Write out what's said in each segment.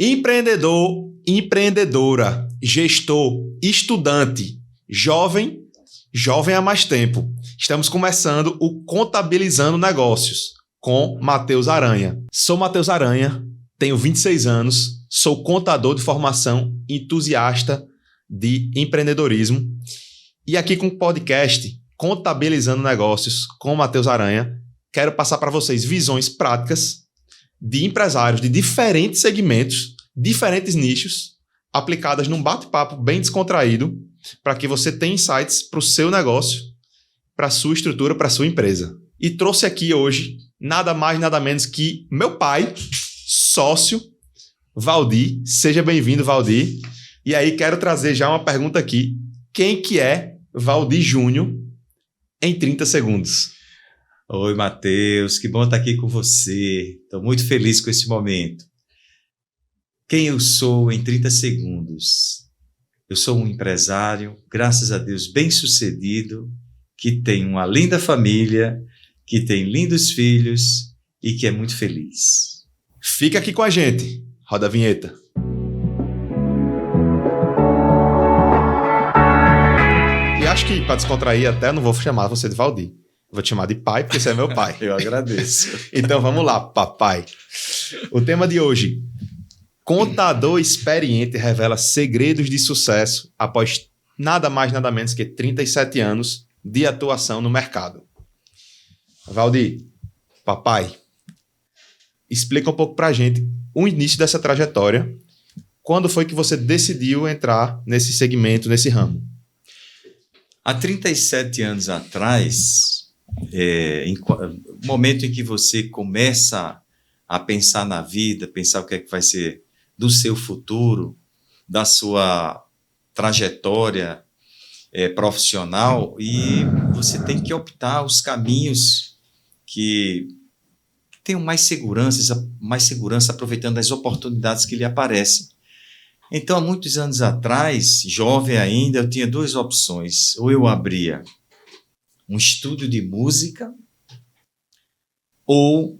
Empreendedor, empreendedora, gestor, estudante, jovem há mais tempo. Estamos começando o Contabilizando Negócios com Matheus Aranha. Sou Matheus Aranha, tenho 26 anos, sou contador de formação, entusiasta de empreendedorismo. E aqui com o podcast Contabilizando Negócios com Matheus Aranha, quero passar para vocês visões práticas de empresários de diferentes segmentos, diferentes nichos, aplicadas num bate-papo bem descontraído, para que você tenha insights para o seu negócio, para a sua estrutura, para a sua empresa. E trouxe aqui hoje nada mais, nada menos que meu pai, sócio, Valdir. Seja bem-vindo, Valdir. E aí quero trazer já uma pergunta aqui. Quem que é Valdir Júnior em 30 segundos? Oi, Matheus, que bom estar aqui com você. Estou muito feliz com esse momento. Quem eu sou em 30 segundos? Eu sou um empresário, graças a Deus, bem-sucedido, que tem uma linda família, que tem lindos filhos e que é muito feliz. Fica aqui com a gente. Roda a vinheta. E acho que, para descontrair, até não vou chamar você de Valdir. Vou te chamar de pai, porque você é meu pai. Eu agradeço. Então vamos lá, papai. O tema de hoje: contador experiente revela segredos de sucesso após nada mais, nada menos que 37 anos de atuação no mercado. Valdir, papai, explica um pouco pra gente o início dessa trajetória. Quando foi que você decidiu entrar nesse segmento, nesse ramo? Há 37 anos atrás, o momento em que você começa a pensar na vida, pensar o que é que vai ser do seu futuro, da sua trajetória profissional, e você tem que optar os caminhos que tenham mais segurança aproveitando as oportunidades que lhe aparecem. Então, há muitos anos atrás, jovem ainda, eu tinha duas opções. Ou eu abria um estúdio de música, ou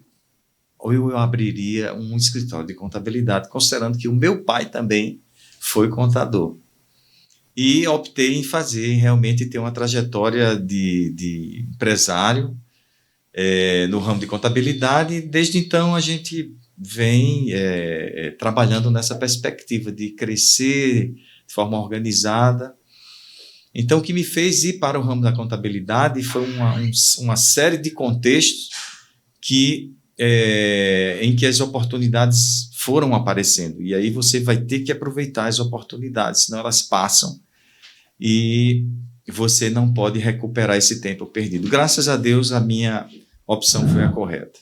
eu abriria um escritório de contabilidade, considerando que o meu pai também foi contador. E optei em realmente ter uma trajetória de empresário no ramo de contabilidade, e desde então a gente vem trabalhando nessa perspectiva de crescer de forma organizada. Então, o que me fez ir para o ramo da contabilidade foi uma série de contextos em que as oportunidades foram aparecendo. E aí você vai ter que aproveitar as oportunidades, senão elas passam e você não pode recuperar esse tempo perdido. Graças a Deus, a minha opção foi a correta.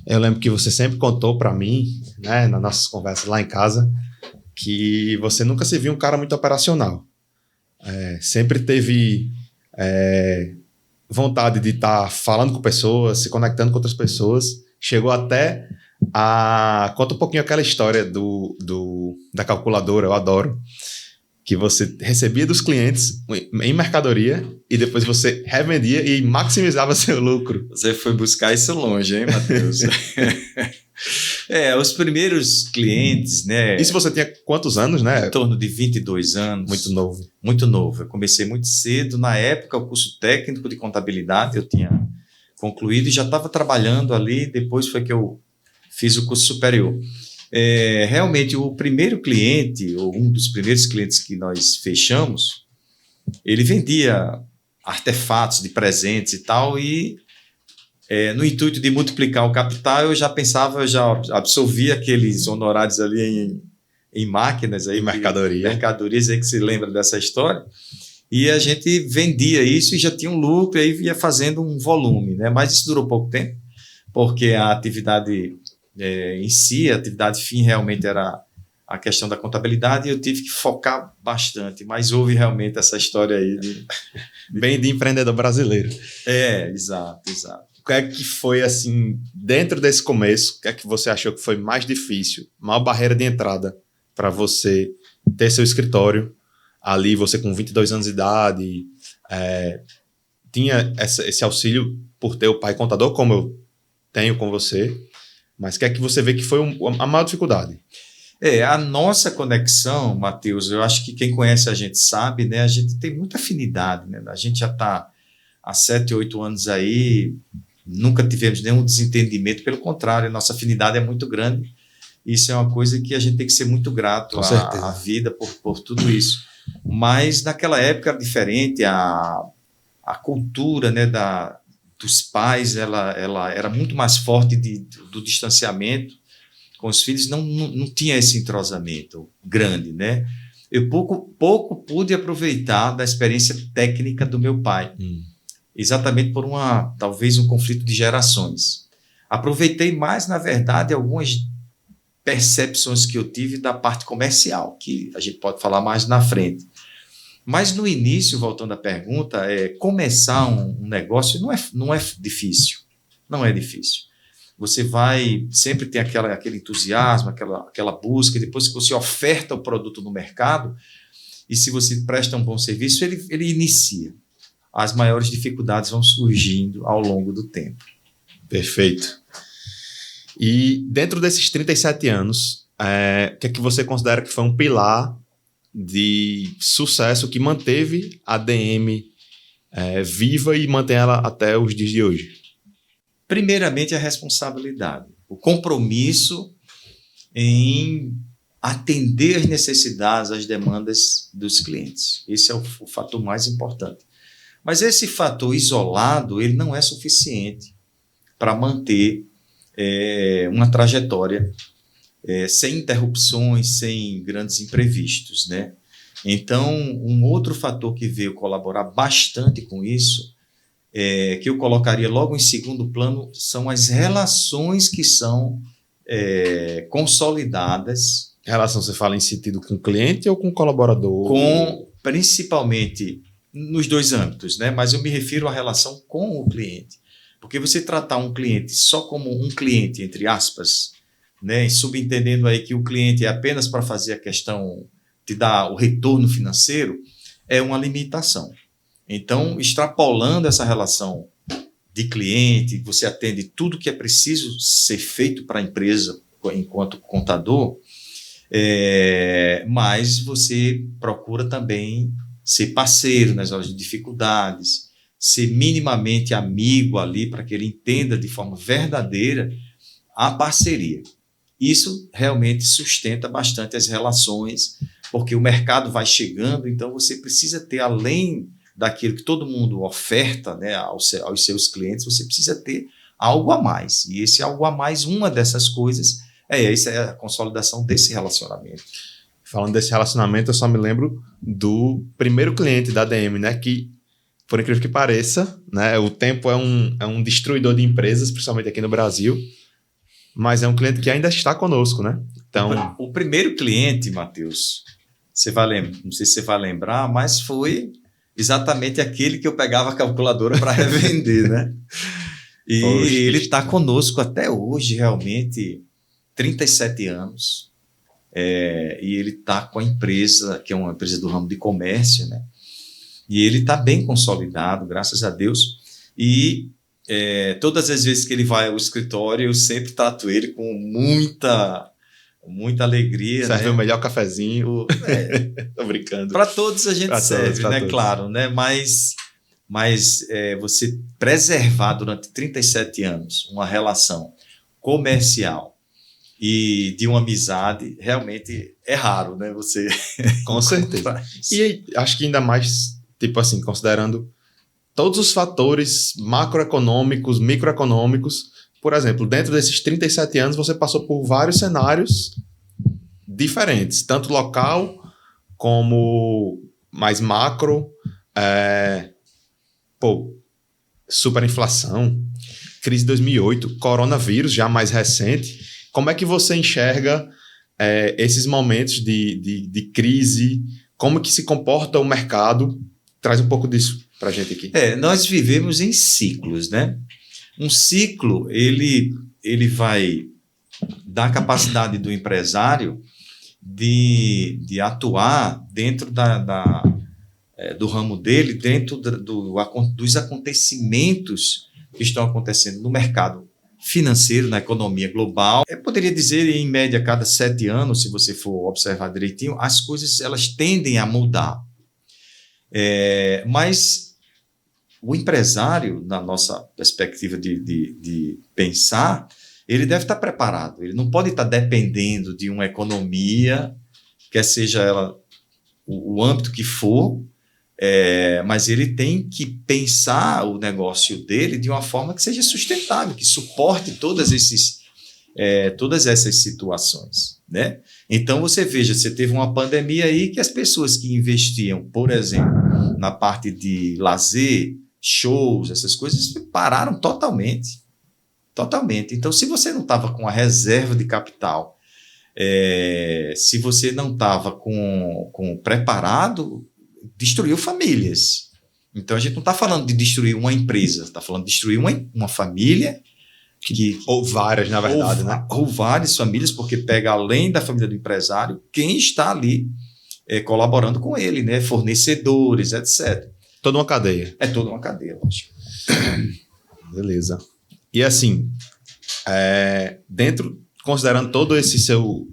Eu lembro que você sempre contou para mim, né, nas nossas conversas lá em casa, que você nunca se viu um cara muito operacional. Sempre teve vontade de estar falando com pessoas, se conectando com outras pessoas. Chegou até a... Conta um pouquinho aquela história da calculadora, eu adoro, que você recebia dos clientes em mercadoria e depois você revendia e maximizava seu lucro. Você foi buscar isso longe, hein, Matheus? Os primeiros clientes, né? Isso você tinha quantos anos, né? Em torno de 22 anos. Muito novo. Muito novo. Eu comecei muito cedo. Na época, o curso técnico de contabilidade eu tinha concluído e já estava trabalhando ali. Depois foi que eu fiz o curso superior. Realmente, o primeiro cliente, ou um dos primeiros clientes que nós fechamos, ele vendia artefatos de presentes e tal, e no intuito de multiplicar o capital, eu já absorvia aqueles honorários ali em máquinas, aí, mercadorias, aí que se lembra dessa história, e a gente vendia isso e já tinha um lucro, e aí ia fazendo um volume, né? Mas isso durou pouco tempo, porque a atividade em si, a atividade fim realmente era a questão da contabilidade, e eu tive que focar bastante, mas houve realmente essa história aí bem de empreendedor brasileiro. Exato. O que é que foi, assim, dentro desse começo, o que é que você achou que foi mais difícil, maior barreira de entrada para você ter seu escritório ali, você com 22 anos de idade, tinha esse auxílio por ter o pai contador, como eu tenho com você, mas o que é que você vê que foi a maior dificuldade? A nossa conexão, Matheus, eu acho que quem conhece a gente sabe, né? A gente tem muita afinidade, né? A gente já está há 7, 8 anos aí, nunca tivemos nenhum desentendimento, pelo contrário, a nossa afinidade é muito grande. Isso é uma coisa que a gente tem que ser muito grato à vida por tudo isso. Mas naquela época era diferente, a cultura, né, dos pais ela era muito mais forte do distanciamento com os filhos, não tinha esse entrosamento grande, né? Eu pouco pude aproveitar da experiência técnica do meu pai, exatamente por talvez um conflito de gerações. Aproveitei mais, na verdade, algumas percepções que eu tive da parte comercial, que a gente pode falar mais na frente. Mas no início, voltando à pergunta, começar um negócio não é difícil. Não é difícil. Você vai sempre ter aquele entusiasmo, aquela busca, e depois que você oferta o produto no mercado, e se você presta um bom serviço, ele inicia. As maiores dificuldades vão surgindo ao longo do tempo. Perfeito. E dentro desses 37 anos, o que é que você considera que foi um pilar de sucesso que manteve a DM viva e mantém ela até os dias de hoje? Primeiramente, a responsabilidade, o compromisso em atender as necessidades, as demandas dos clientes. Esse é o fator mais importante. Mas esse fator isolado, ele não é suficiente para manter uma trajetória sem interrupções, sem grandes imprevistos, né? Então, um outro fator que veio colaborar bastante com isso, que eu colocaria logo em segundo plano, são as relações que são consolidadas. Relação, você fala em sentido com o cliente ou com o colaborador? Principalmente nos dois âmbitos, né? Mas eu me refiro à relação com o cliente. Porque você tratar um cliente só como um cliente, entre aspas, né? E subentendendo aí que o cliente é apenas para fazer a questão de dar o retorno financeiro, é uma limitação. Então, extrapolando essa relação de cliente, você atende tudo que é preciso ser feito para a empresa enquanto contador, mas você procura também ser parceiro nas horas de dificuldades, ser minimamente amigo ali para que ele entenda de forma verdadeira a parceria. Isso realmente sustenta bastante as relações, porque o mercado vai chegando, então você precisa ter, além daquilo que todo mundo oferta, né, aos seus clientes, você precisa ter algo a mais. E esse algo a mais, uma dessas coisas, isso é a consolidação desse relacionamento. Falando desse relacionamento, eu só me lembro do primeiro cliente da DM, né, que, por incrível que pareça, né, o tempo é um destruidor de empresas, principalmente aqui no Brasil, mas é um cliente que ainda está conosco, né? Então, o primeiro cliente, Matheus, não sei se você vai lembrar, mas foi exatamente aquele que eu pegava a calculadora para revender, né? E poxa, ele está conosco até hoje, realmente, 37 anos. E ele está com a empresa, que é uma empresa do ramo de comércio, né? E ele está bem consolidado, graças a Deus. E todas as vezes que ele vai ao escritório, eu sempre trato ele com muita alegria. Serve, né, o melhor cafezinho. Tô brincando. Para todos a gente pra serve, todos, né? Todos. Claro, né? Mas você preservar durante 37 anos uma relação comercial e de uma amizade, realmente é raro, né? Você com certeza. E acho que ainda mais, tipo assim, considerando todos os fatores macroeconômicos, microeconômicos. Por exemplo, dentro desses 37 anos, você passou por vários cenários diferentes, tanto local como mais macro, superinflação, crise de 2008, coronavírus, já mais recente. Como é que você enxerga esses momentos de crise? Como que se comporta o mercado? Traz um pouco disso para a gente aqui. Nós vivemos em ciclos, né? Um ciclo, ele vai dar capacidade do empresário de atuar dentro do ramo dele, dentro dos acontecimentos que estão acontecendo no mercado financeiro na economia global. Eu poderia dizer, em média, a cada 7 anos, se você for observar direitinho, as coisas elas tendem a mudar. Mas o empresário, na nossa perspectiva de pensar, ele deve estar preparado. Ele não pode estar dependendo de uma economia, quer seja ela o âmbito que for, mas ele tem que pensar o negócio dele de uma forma que seja sustentável, que suporte todas essas situações, né? Então, você veja, você teve uma pandemia aí que as pessoas que investiam, por exemplo, na parte de lazer, shows, essas coisas, pararam totalmente. Totalmente. Então, se você não estava com a reserva de capital, se você não estava com preparado, destruiu famílias. Então, a gente não está falando de destruir uma empresa, está falando de destruir uma família. Ou várias, na verdade, né? Ou várias famílias, porque pega, além da família do empresário, quem está ali colaborando com ele, né? Fornecedores, etc. Toda uma cadeia. É toda uma cadeia, lógico. Beleza. E assim, considerando todo esse seu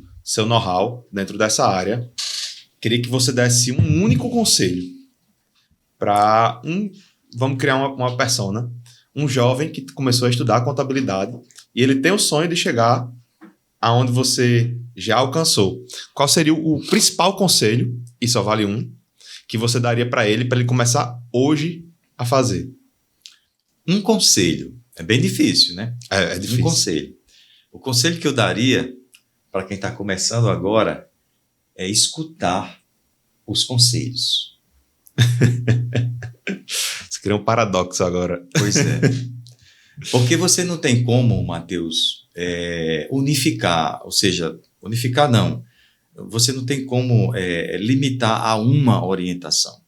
know-how dentro dessa área, queria que você desse um único conselho para vamos criar uma persona, um jovem que começou a estudar contabilidade e ele tem o sonho de chegar aonde você já alcançou. Qual seria o principal conselho, e só vale um, que você daria para ele começar hoje a fazer? Um conselho. É bem difícil, né? É difícil. Um conselho. O conselho que eu daria para quem está começando agora é escutar os conselhos. Você criou um paradoxo agora. Pois é. Porque você não tem como, Matheus, unificar, ou seja, unificar não. Você não tem como limitar a uma orientação.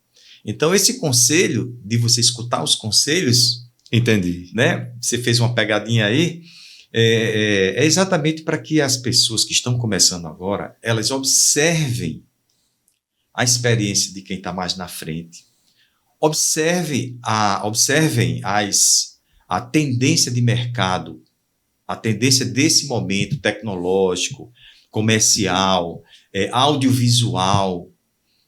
Então, esse conselho de você escutar os conselhos... Entendi. Né? Você fez uma pegadinha aí. É exatamente para que as pessoas que estão começando agora, elas observem a experiência de quem está mais na frente. Observem a tendência de mercado, a tendência desse momento tecnológico, comercial, audiovisual,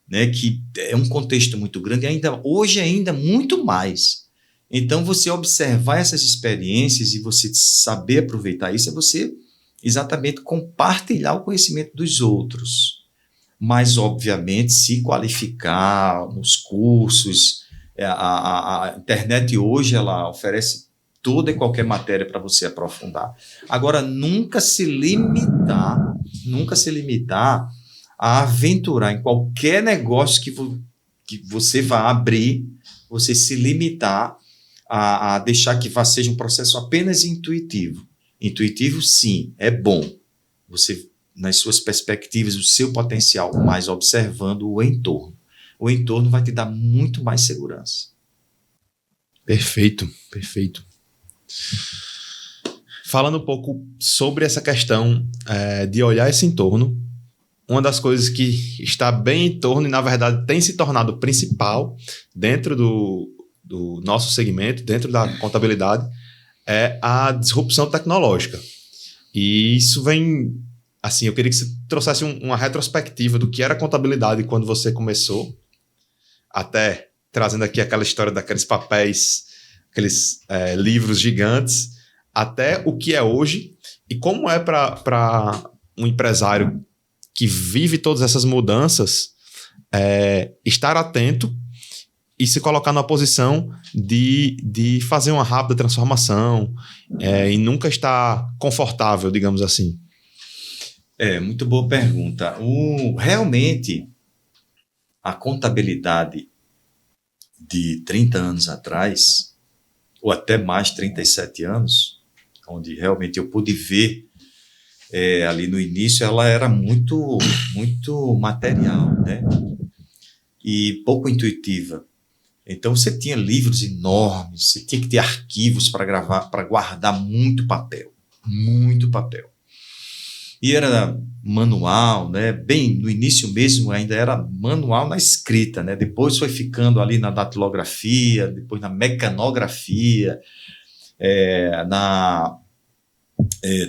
né? Que é um contexto muito grande, hoje ainda muito mais. Então, você observar essas experiências e você saber aproveitar isso é você exatamente compartilhar o conhecimento dos outros. Mas, obviamente, se qualificar nos cursos. A internet hoje ela oferece toda e qualquer matéria para você aprofundar. Agora, nunca se limitar a aventurar em qualquer negócio que você vá abrir, você se limitar a deixar que seja um processo apenas intuitivo. Intuitivo, sim, é bom. Você, nas suas perspectivas, o seu potencial, mas observando o entorno. O entorno vai te dar muito mais segurança. Perfeito, perfeito. Falando um pouco sobre essa questão de olhar esse entorno, uma das coisas que está bem em torno e, na verdade, tem se tornado principal dentro do nosso segmento, dentro da contabilidade, é a disrupção tecnológica. E isso vem... Assim, eu queria que você trouxesse uma retrospectiva do que era contabilidade quando você começou, até trazendo aqui aquela história daqueles papéis, aqueles livros gigantes, até o que é hoje e como é para um empresário que vive todas essas mudanças estar atento e se colocar numa posição de fazer uma rápida transformação e nunca estar confortável, digamos assim. Muito boa pergunta. Realmente, a contabilidade de 30 anos atrás, ou até mais, 37 anos, onde realmente eu pude ver ali no início, ela era muito, muito material, né? E pouco intuitiva. Então, você tinha livros enormes, você tinha que ter arquivos para guardar muito papel. Muito papel. E era manual, né? Bem, no início mesmo ainda era manual na escrita, né? Depois foi ficando ali na datilografia, depois na mecanografia, na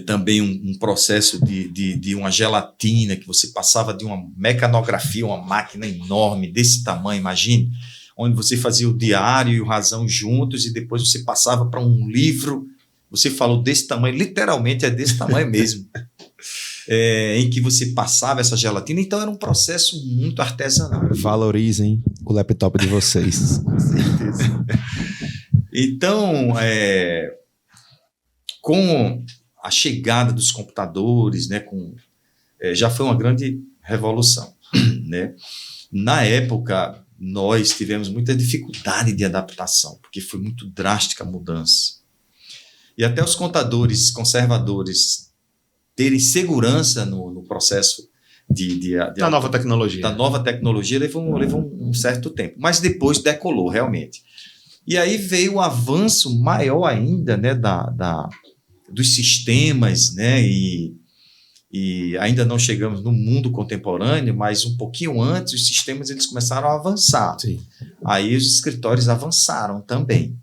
também um processo de uma gelatina, que você passava de uma mecanografia, uma máquina enorme desse tamanho, imagine, onde você fazia o diário e o Razão juntos e depois você passava para um livro. Você falou desse tamanho, literalmente é desse tamanho mesmo, em que você passava essa gelatina. Então era um processo muito artesanal. Valorizem o laptop de vocês. Com certeza. Então, com a chegada dos computadores, né, já foi uma grande revolução, né? Na época, nós tivemos muita dificuldade de adaptação, porque foi muito drástica a mudança. E até os contadores conservadores terem segurança no processo da nova tecnologia. Da nova tecnologia levou um certo tempo, mas depois decolou realmente. E aí veio o avanço maior ainda, né, dos sistemas, né, e ainda não chegamos no mundo contemporâneo, mas um pouquinho antes os sistemas eles começaram a avançar. Sim. Aí os escritórios avançaram também.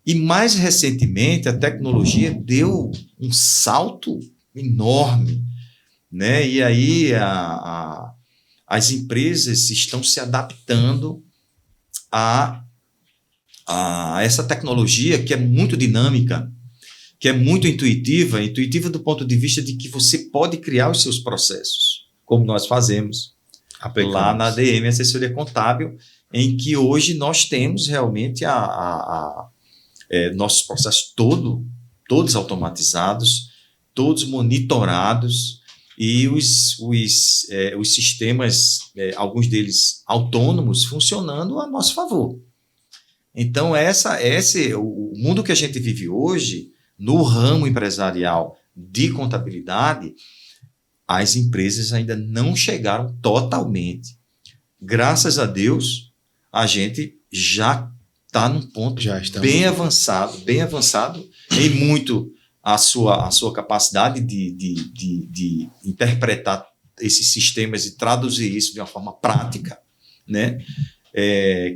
E mais recentemente a tecnologia deu um salto enorme, né? E aí as empresas estão se adaptando a essa tecnologia que é muito dinâmica, que é muito intuitiva do ponto de vista de que você pode criar os seus processos, como nós fazemos lá na ADM Assessoria Contábil, em que hoje nós temos realmente nossos processos todos automatizados, todos monitorados, e os sistemas, alguns deles autônomos, funcionando a nosso favor. Então, o mundo que a gente vive hoje, no ramo empresarial de contabilidade, as empresas ainda não chegaram totalmente. Graças a Deus, a gente já está num ponto bem avançado em muito a sua capacidade de interpretar esses sistemas e traduzir isso de uma forma prática, né?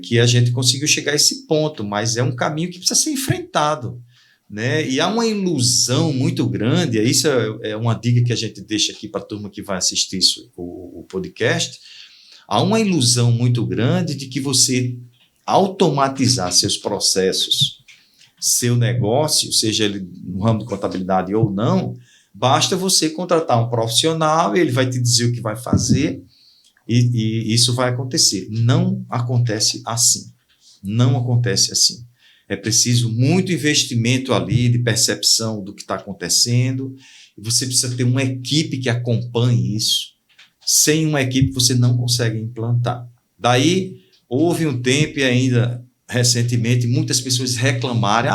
Que a gente conseguiu chegar a esse ponto, mas é um caminho que precisa ser enfrentado, né? E há uma ilusão muito grande, isso é uma dica que a gente deixa aqui para a turma que vai assistir o podcast, há uma ilusão muito grande de que você automatizar seus processos, seu negócio, seja ele no ramo de contabilidade ou não, basta você contratar um profissional, ele vai te dizer o que vai fazer e isso vai acontecer. Não acontece assim. Não acontece assim. É preciso muito investimento ali de percepção do que está acontecendo, e você precisa ter uma equipe que acompanhe isso. Sem uma equipe você não consegue implantar. Daí, houve um tempo e ainda recentemente muitas pessoas reclamarem: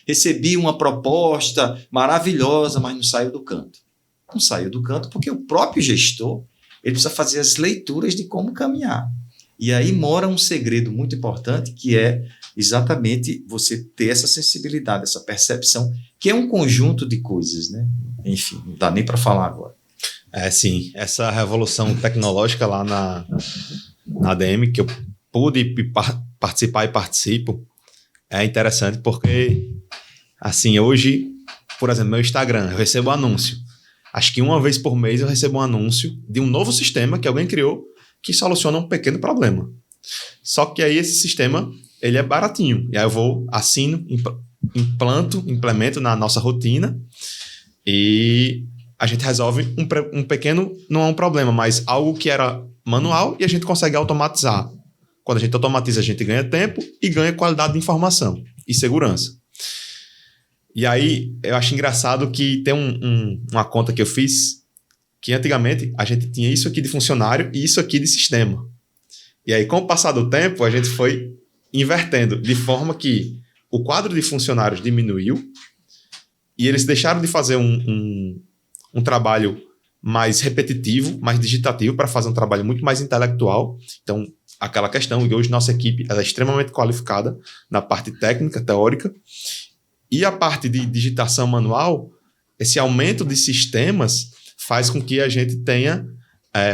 recebi uma proposta maravilhosa, mas não saiu do canto. Não saiu do canto porque o próprio gestor ele precisa fazer as leituras de como caminhar. E aí mora um segredo muito importante, que é exatamente você ter essa sensibilidade, essa percepção, que é um conjunto de coisas, né? Enfim, não dá nem para falar agora. Sim, essa revolução tecnológica lá na ADM, que eu pude participar e participo, é interessante porque, assim, hoje, por exemplo, meu Instagram, eu recebo um anúncio. Acho que uma vez por mês eu recebo um anúncio de um novo sistema que alguém criou que soluciona um pequeno problema. Só que aí esse sistema, ele é baratinho. E aí eu assino, implemento na nossa rotina e a gente resolve um pequeno, não é um problema, mas algo que era manual e a gente consegue automatizar. Quando a gente automatiza, a gente ganha tempo e ganha qualidade de informação e segurança. E aí, eu acho engraçado que tem uma conta que eu fiz que antigamente a gente tinha isso aqui de funcionário e isso aqui de sistema. E aí, com o passar do tempo, a gente foi invertendo, de forma que o quadro de funcionários diminuiu e eles deixaram de fazer um trabalho mais repetitivo, mais digitativo, para fazer um trabalho muito mais intelectual. Então, aquela questão, e hoje nossa equipe ela é extremamente qualificada na parte técnica, teórica, e a parte de digitação manual, esse aumento de sistemas faz com que a gente tenha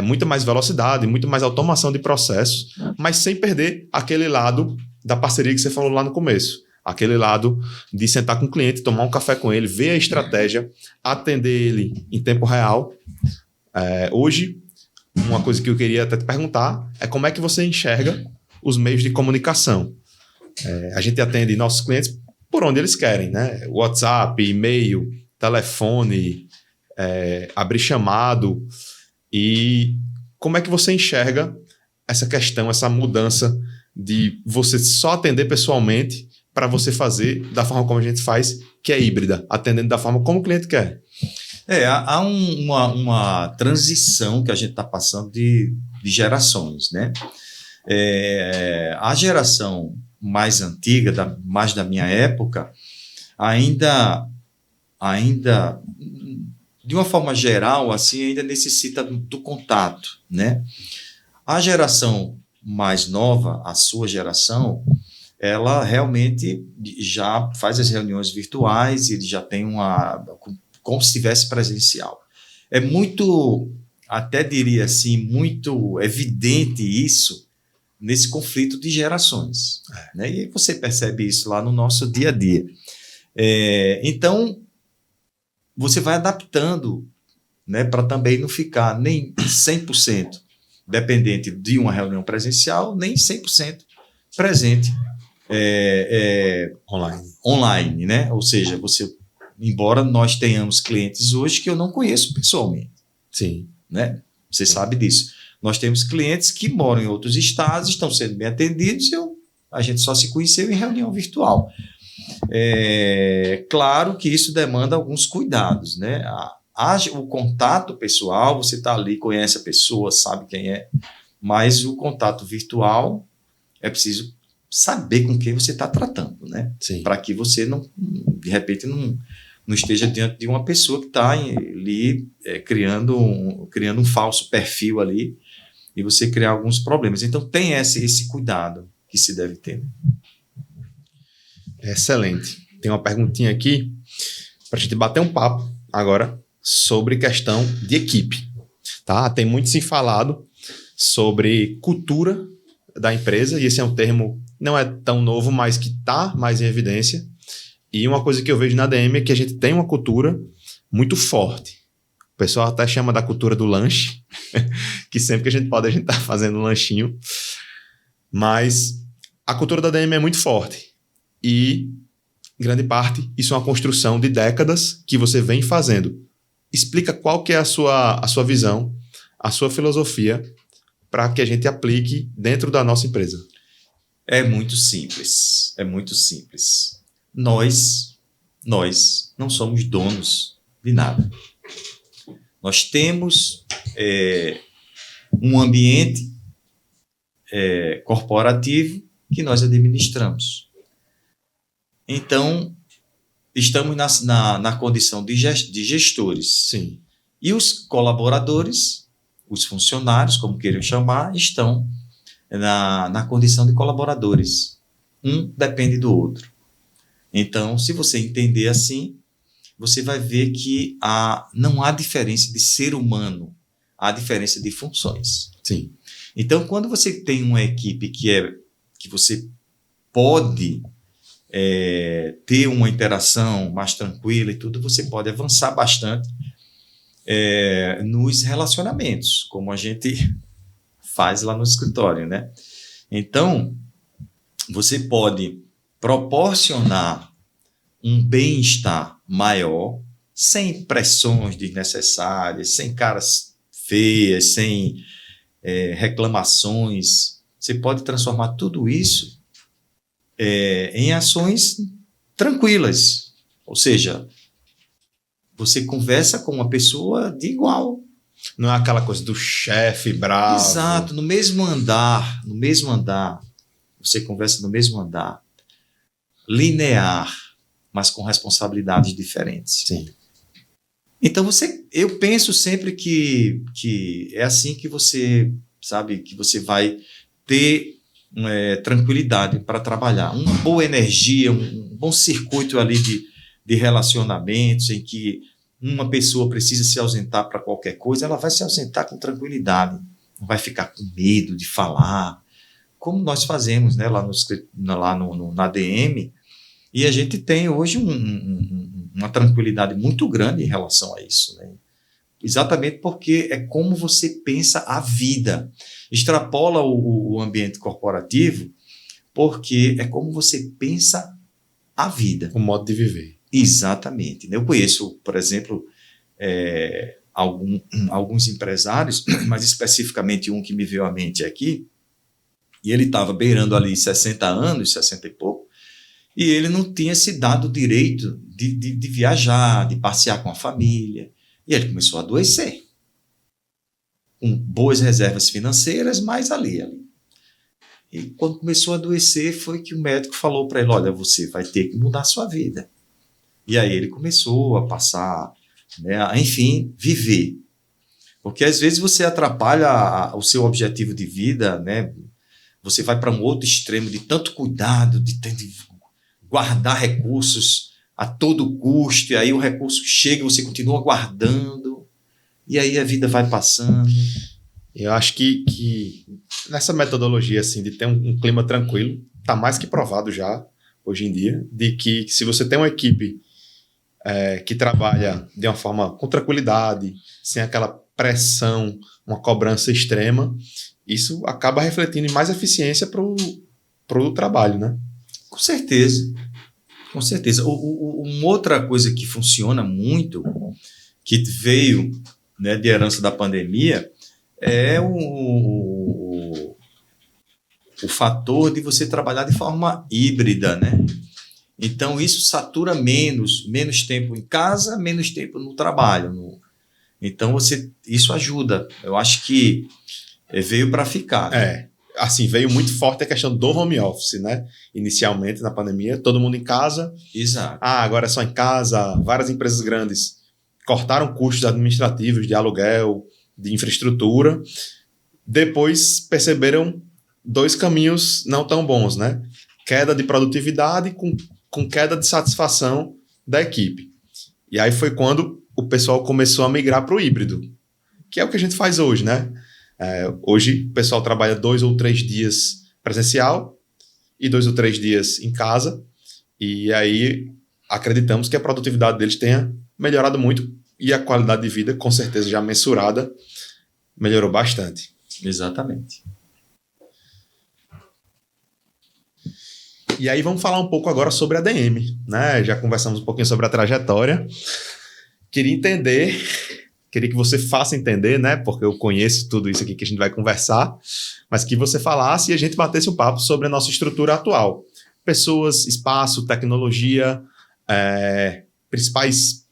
muita mais velocidade, muito mais automação de processos, mas sem perder aquele lado da parceria que você falou lá no começo. Aquele lado de sentar com o cliente, tomar um café com ele, ver a estratégia, atender ele em tempo real. Hoje, uma coisa que eu queria até te perguntar é como é que você enxerga os meios de comunicação. A gente atende nossos clientes por onde eles querem, né? WhatsApp, e-mail, telefone, abrir chamado. E como é que você enxerga essa questão, essa mudança de você só atender pessoalmente para você fazer da forma como a gente faz, que é híbrida, atendendo da forma como o cliente quer? Há uma transição que a gente está passando de gerações, né? A geração mais antiga, mais da minha época, ainda de uma forma geral, assim, ainda necessita do contato, né? A geração mais nova, a sua geração, ela realmente já faz as reuniões virtuais e já tem como se estivesse presencial. É muito, até diria assim, muito evidente isso nesse conflito de gerações, né? E você percebe isso lá no nosso dia a dia. Então, você vai adaptando, né, para também não ficar nem 100% dependente de uma reunião presencial, nem 100% presente online, né? Ou seja, embora nós tenhamos clientes hoje que eu não conheço pessoalmente. Sim. Né? Você sabe disso. Nós temos clientes que moram em outros estados, estão sendo bem atendidos, a gente só se conheceu em reunião virtual. Claro que isso demanda alguns cuidados, né? O contato pessoal, você está ali, conhece a pessoa, sabe quem é, mas o contato virtual é preciso saber com quem você está tratando, né? Para que você não, de repente, não esteja diante de uma pessoa que está ali criando um falso perfil ali e você criar alguns problemas. Então, tem esse cuidado que se deve ter. Excelente. Tem uma perguntinha aqui para a gente bater um papo agora sobre questão de equipe. Tá? Tem muito se falado sobre cultura da empresa, e esse é um termo não é tão novo, mas que está mais em evidência. E uma coisa que eu vejo na ADM é que a gente tem uma cultura muito forte. O pessoal até chama da cultura do lanche, que sempre que a gente pode, a gente está fazendo um lanchinho. Mas a cultura da ADM é muito forte. E, em grande parte, isso é uma construção de décadas que você vem fazendo. Explica qual que é a sua visão, a sua filosofia, para que a gente aplique dentro da nossa empresa. É muito simples. Nós não somos donos de nada. Nós temos um ambiente corporativo que nós administramos. Então, estamos na condição de gestores. Sim. E os colaboradores, os funcionários, como queiram chamar, estão na condição de colaboradores. Um depende do outro. Então, se você entender assim, você vai ver que não há diferença de ser humano, há diferença de funções. Sim. Então, quando você tem uma equipe que você pode ter uma interação mais tranquila e tudo, você pode avançar bastante nos relacionamentos, como a gente faz lá no escritório, né? Então, você pode proporcionar um bem-estar maior, sem pressões desnecessárias, sem caras feias, sem reclamações. Você pode transformar tudo isso em ações tranquilas. Ou seja, você conversa com uma pessoa de igual. Não é aquela coisa do chefe bravo. Exato, no mesmo andar. Você conversa no mesmo andar. Linear, mas com responsabilidades diferentes. Sim. Então, eu penso sempre que é assim que você, sabe, que você vai ter tranquilidade para trabalhar. Uma boa energia, um bom circuito ali de relacionamentos em que uma pessoa precisa se ausentar para qualquer coisa, ela vai se ausentar com tranquilidade, não vai ficar com medo de falar, como nós fazemos, né, lá na ADM. E a gente tem hoje uma tranquilidade muito grande em relação a isso, né? Exatamente porque é como você pensa a vida. Extrapola o ambiente corporativo, porque é como você pensa a vida. O modo de viver. Exatamente. Eu conheço, por exemplo, alguns empresários, mas especificamente um que me veio à mente aqui, e ele estava beirando ali 60 anos, 60 e pouco, e ele não tinha se dado o direito de viajar, de passear com a família. E ele começou a adoecer, com boas reservas financeiras, mas ali. E quando começou a adoecer, foi que o médico falou para ele, olha, você vai ter que mudar a sua vida. E aí ele começou a passar, né, a, enfim, viver. Porque às vezes você atrapalha o seu objetivo de vida, né? Você vai para um outro extremo de tanto cuidado, de guardar recursos a todo custo, e aí o recurso chega e você continua guardando, e aí a vida vai passando. Eu acho que nessa metodologia assim, de ter um clima tranquilo, está mais que provado já, hoje em dia, de que se você tem uma equipe que trabalha de uma forma com tranquilidade, sem aquela pressão, uma cobrança extrema, isso acaba refletindo em mais eficiência para o trabalho, né? Com certeza. Com certeza. Uma outra coisa que funciona muito, que veio, né, de herança da pandemia, é o fator de você trabalhar de forma híbrida, né? Então, isso satura menos tempo em casa, menos tempo no trabalho. Então, isso ajuda. Eu acho que veio para ficar. Né? Assim, veio muito forte a questão do home office, né? Inicialmente, na pandemia, todo mundo em casa. Exato. Agora é só em casa. Várias empresas grandes cortaram custos administrativos de aluguel, de infraestrutura. Depois perceberam dois caminhos não tão bons, né? Queda de produtividade com queda de satisfação da equipe. E aí foi quando o pessoal começou a migrar para o híbrido, que é o que a gente faz hoje, né? Hoje o pessoal trabalha 2 ou 3 dias presencial e 2 ou 3 dias em casa, e aí acreditamos que a produtividade deles tenha melhorado muito e a qualidade de vida, com certeza já mensurada, melhorou bastante. Exatamente. E aí vamos falar um pouco agora sobre a ADM, né? Já conversamos um pouquinho sobre a trajetória. Queria que você faça entender, né? Porque eu conheço tudo isso aqui que a gente vai conversar, mas que você falasse e a gente batesse um papo sobre a nossa estrutura atual. Pessoas, espaço, tecnologia, principais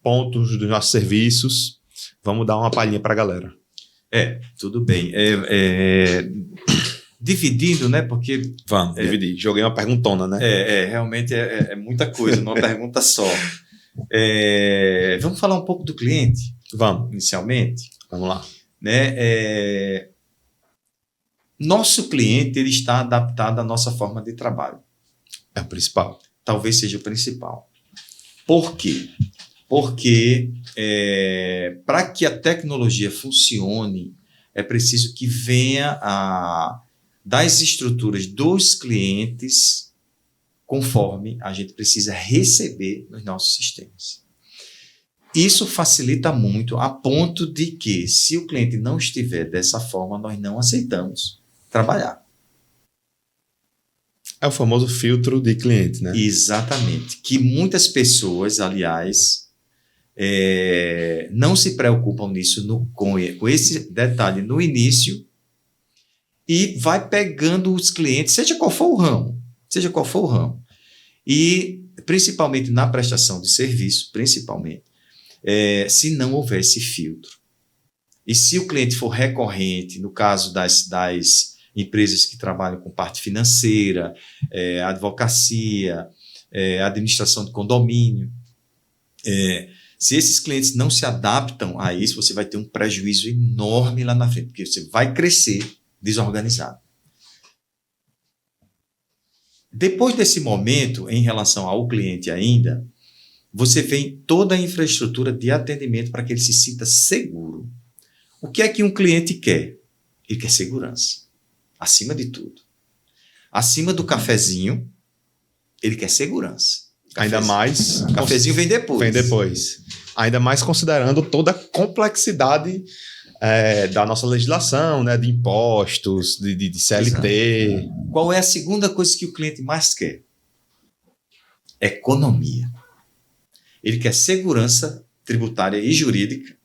pontos dos nossos serviços. Vamos dar uma palhinha para a galera. Tudo bem. Dividindo, né? Porque... Vamos, dividir. Joguei uma perguntona, né? Realmente é muita coisa, numa pergunta só. Vamos falar um pouco do cliente? Vamos. Inicialmente. Vamos lá. Né? Nosso cliente ele está adaptado à nossa forma de trabalho. É o principal. Talvez seja o principal. Por quê? Porque para que a tecnologia funcione, é preciso que venha das estruturas dos clientes conforme a gente precisa receber nos nossos sistemas. Isso facilita muito a ponto de que, se o cliente não estiver dessa forma, nós não aceitamos trabalhar. É o famoso filtro de cliente, né? Exatamente. Que muitas pessoas, aliás, não se preocupam nisso com esse detalhe no início e vai pegando os clientes, seja qual for o ramo. E, principalmente na prestação de serviço, se não houver esse filtro. E se o cliente for recorrente, no caso das empresas que trabalham com parte financeira, advocacia, administração de condomínio, se esses clientes não se adaptam a isso, você vai ter um prejuízo enorme lá na frente, porque você vai crescer desorganizado. Depois desse momento, em relação ao cliente ainda, você vem toda a infraestrutura de atendimento para que ele se sinta seguro. O que é que um cliente quer? Ele quer segurança, acima de tudo. Acima do cafezinho, Ele quer segurança. Ainda mais... Cafezinho vem depois. Vem depois. Ainda mais considerando toda a complexidade da nossa legislação, né? De impostos, de CLT. Exato. Qual é a segunda coisa que o cliente mais quer? Economia. Ele quer segurança tributária e jurídica.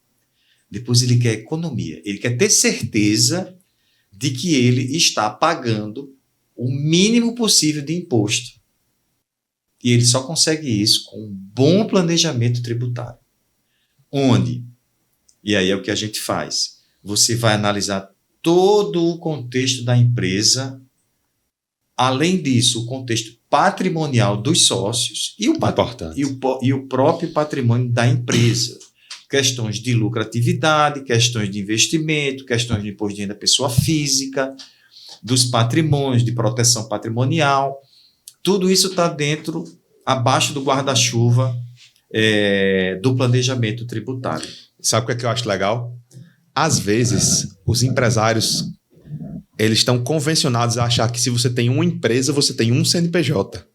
Depois ele quer economia. Ele quer ter certeza de que ele está pagando o mínimo possível de imposto. E ele só consegue isso com um bom planejamento tributário. Onde, e aí é o que a gente faz, você vai analisar todo o contexto da empresa, além disso, o contexto patrimonial dos sócios e o próprio patrimônio da empresa. Questões de lucratividade, questões de investimento, questões de imposto de renda da pessoa física, dos patrimônios, de proteção patrimonial. Tudo isso está abaixo do guarda-chuva do planejamento tributário. Sabe o que eu acho legal? Às vezes, os empresários eles estão convencionados a achar que se você tem uma empresa, você tem um CNPJ.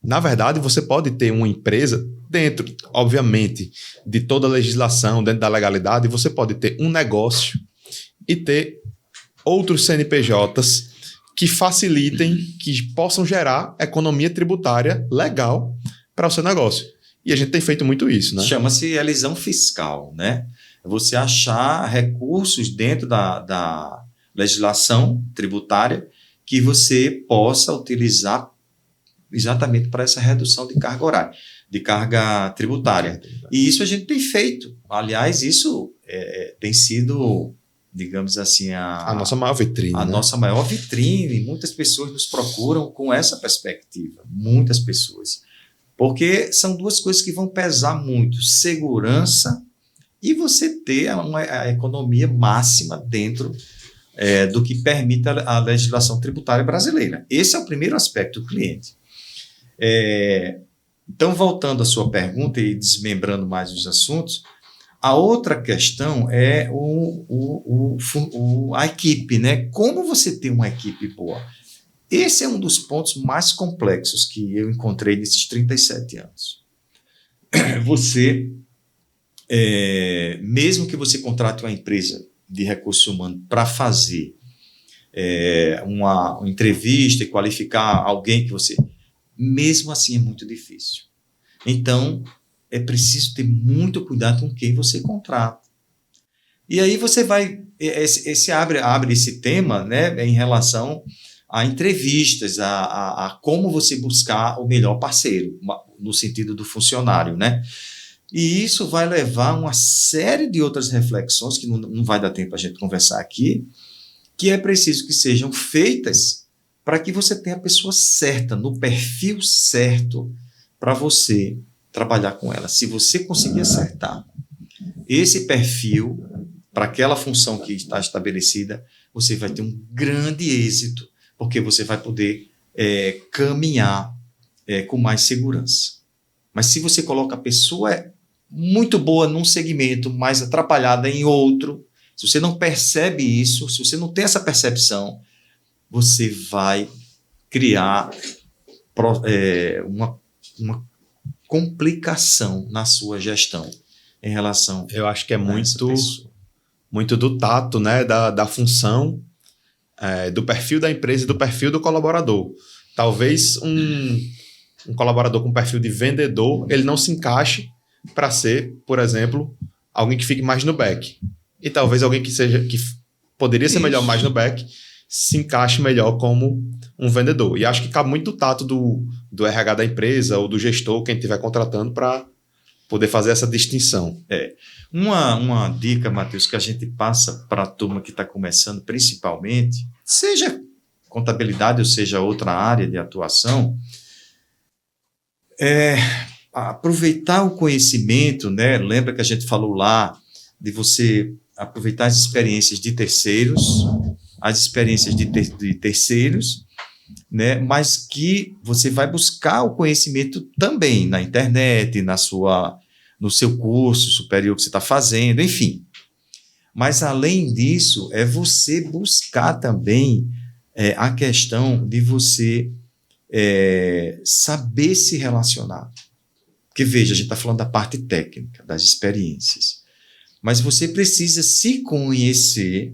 Na verdade, você pode ter uma empresa dentro, obviamente, de toda a legislação, dentro da legalidade, você pode ter um negócio e ter outros CNPJs que facilitem, que possam gerar economia tributária legal para o seu negócio. E a gente tem feito muito isso, né? Chama-se elisão fiscal, né? Você achar recursos dentro da legislação tributária que você possa utilizar exatamente para essa redução de carga horária, de carga tributária. E isso a gente tem feito. Aliás, isso tem sido, digamos assim, a nossa maior vitrine. A nossa maior vitrine. Muitas pessoas nos procuram com essa perspectiva. Muitas pessoas. Porque são duas coisas que vão pesar muito. Segurança e você ter a economia máxima dentro do que permite a legislação tributária brasileira. Esse é o primeiro aspecto do cliente. Então, voltando à sua pergunta e desmembrando mais os assuntos, a outra questão é a equipe, né? Como você ter uma equipe boa? Esse é um dos pontos mais complexos que eu encontrei nesses 37 anos. Você, mesmo que você contrate uma empresa de recursos humanos para fazer uma entrevista e qualificar alguém que você... Mesmo assim é muito difícil. Então, é preciso ter muito cuidado com quem você contrata. E aí você vai... abre esse tema, né, em relação a entrevistas, a como você buscar o melhor parceiro, no sentido do funcionário, né? E isso vai levar a uma série de outras reflexões, que não vai dar tempo a gente conversar aqui, que é preciso que sejam feitas para que você tenha a pessoa certa, no perfil certo, para você trabalhar com ela. Se você conseguir acertar esse perfil para aquela função que está estabelecida, você vai ter um grande êxito, porque você vai poder caminhar com mais segurança. Mas se você coloca a pessoa muito boa num segmento, mais atrapalhada em outro, se você não percebe isso, se você não tem essa percepção, você vai criar uma complicação na sua gestão em relação... Eu acho que é muito do tato, né, da função, do perfil da empresa e do perfil do colaborador. Talvez um colaborador com perfil de vendedor, ele não se encaixe para ser, por exemplo, alguém que fique mais no back. E talvez alguém que poderia ser melhor mais no back, se encaixe melhor como um vendedor. E acho que cabe muito do tato do RH da empresa ou do gestor, quem estiver contratando, para poder fazer essa distinção. Uma dica, Matheus, que a gente passa para a turma que está começando, principalmente, seja contabilidade ou seja outra área de atuação, aproveitar o conhecimento, né? Lembra que a gente falou lá de você aproveitar as experiências de terceiros, as experiências de terceiros, né? Mas que você vai buscar o conhecimento também na internet, no seu curso superior que você está fazendo, enfim. Mas, além disso, é você buscar também a questão de você saber se relacionar. Porque, veja, a gente está falando da parte técnica, das experiências. Mas você precisa se conhecer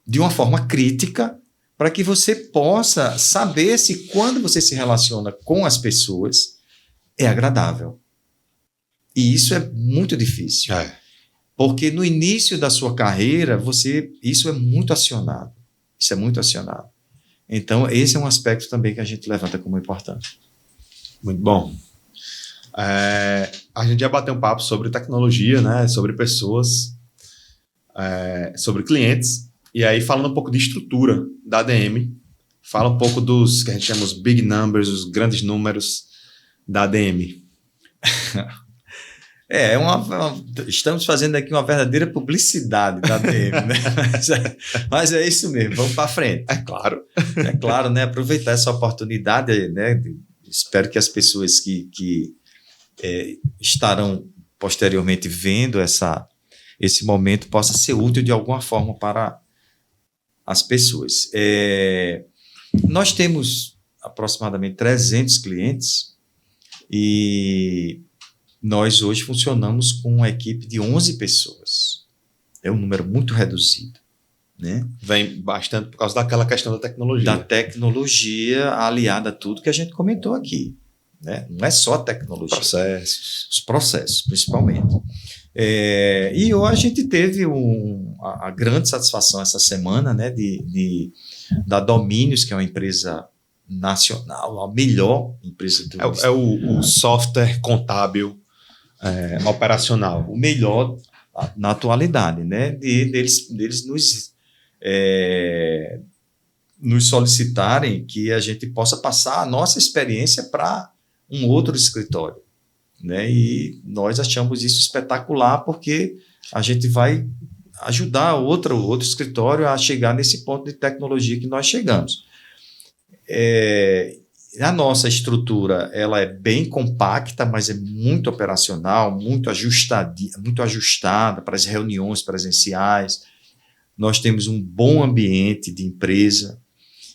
de uma forma crítica para que você possa saber se quando você se relaciona com as pessoas é agradável. E isso é muito difícil. Porque no início da sua carreira, isso é muito acionado. Isso é muito acionado. Então, esse é um aspecto também que a gente levanta como importante. Muito bom. A gente já bateu um papo sobre tecnologia, né? Sobre pessoas, sobre clientes. E aí, falando um pouco de estrutura da ADM, fala um pouco dos que a gente chama os big numbers, os grandes números da ADM. Estamos fazendo aqui uma verdadeira publicidade da ADM, né? Mas é isso mesmo, vamos para frente. É claro. É claro, né? Aproveitar essa oportunidade, né? Espero que as pessoas que estarão posteriormente vendo esse momento possa ser útil de alguma forma para as pessoas. Nós temos aproximadamente 300 clientes e nós hoje funcionamos com uma equipe de 11 pessoas. É um número muito reduzido, né? Vem bastante por causa daquela questão da tecnologia. Da tecnologia aliada a tudo que a gente comentou aqui, né? Não é só a tecnologia. Os processos, principalmente. E hoje a gente teve a grande satisfação essa semana, né, da Domínios, que é uma empresa nacional, a melhor empresa do o software contábil operacional. O melhor na atualidade, né? Deles nos solicitarem que a gente possa passar a nossa experiência para um outro escritório. Né? E nós achamos isso espetacular porque a gente vai ajudar outro escritório a chegar nesse ponto de tecnologia que nós chegamos. A nossa estrutura ela é bem compacta, mas é muito operacional, muito ajustada para as reuniões presenciais. Nós temos um bom ambiente de empresa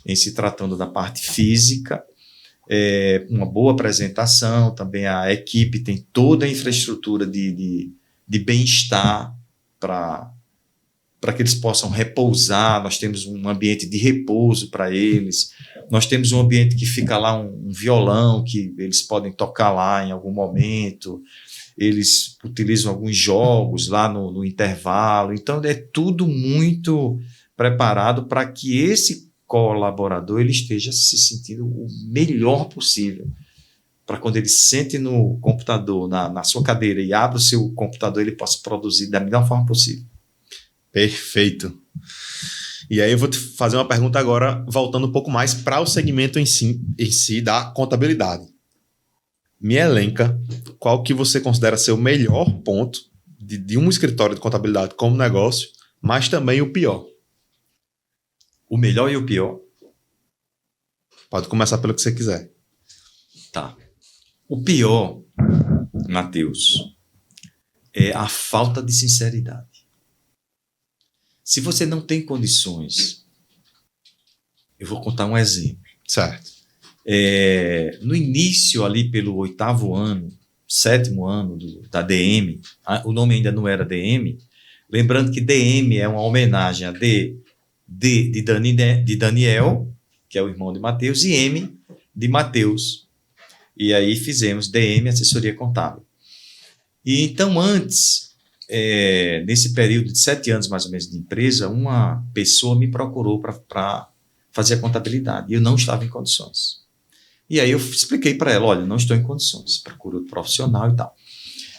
em se tratando da parte física. Uma boa apresentação, também a equipe tem toda a infraestrutura de bem-estar para que eles possam repousar. Nós temos um ambiente de repouso para eles, nós temos um ambiente que fica lá um violão que eles podem tocar lá em algum momento, eles utilizam alguns jogos lá no intervalo, então é tudo muito preparado para que esse colaborador ele esteja se sentindo o melhor possível, para quando ele sente no computador, na sua cadeira e abre o seu computador, ele possa produzir da melhor forma possível. Perfeito. E aí eu vou te fazer uma pergunta agora, voltando um pouco mais para o segmento em si da contabilidade. Me elenca qual que você considera ser o melhor ponto de um escritório de contabilidade como negócio, mas também o pior. O melhor e o pior? Pode começar pelo que você quiser. Tá. O pior, Matheus, é a falta de sinceridade. Se você não tem condições, eu vou contar um exemplo. Certo. No início, ali pelo 8º ano, 7º ano da DM, o nome ainda não era DM, lembrando que DM é uma homenagem a de Daniel, que é o irmão de Mateus, e M de Mateus. E aí fizemos DM, assessoria contábil. E então antes, nesse período de 7 anos mais ou menos de empresa, uma pessoa me procurou para fazer a contabilidade e eu não estava em condições. E aí eu expliquei para ela, olha, não estou em condições, procuro outro profissional e tal.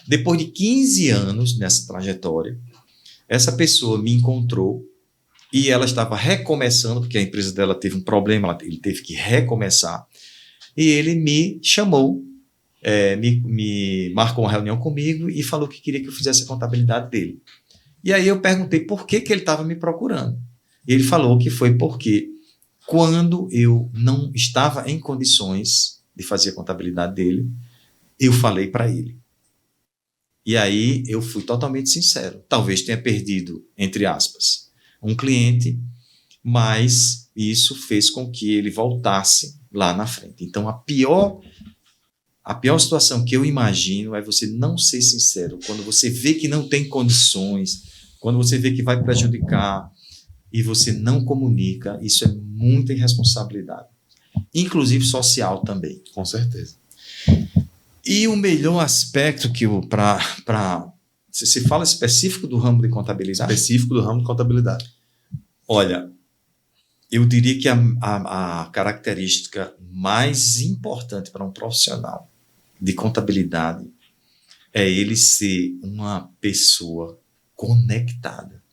Depois de 15 anos nessa trajetória, essa pessoa me encontrou e ela estava recomeçando, porque a empresa dela teve um problema, ele teve que recomeçar, e ele me chamou, me marcou uma reunião comigo e falou que queria que eu fizesse a contabilidade dele. E aí eu perguntei por que ele estava me procurando. E ele falou que foi porque quando eu não estava em condições de fazer a contabilidade dele, eu falei para ele. E aí eu fui totalmente sincero. Talvez tenha perdido, entre aspas, um cliente, mas isso fez com que ele voltasse lá na frente. Então, a pior situação que eu imagino é você não ser sincero. Quando você vê que não tem condições, quando você vê que vai prejudicar e você não comunica, isso é muita irresponsabilidade. Inclusive social também. Com certeza. E o melhor aspecto que se fala específico do ramo de contabilidade? Específico do ramo de contabilidade. Olha, eu diria que a característica mais importante para um profissional de contabilidade é ele ser uma pessoa conectada.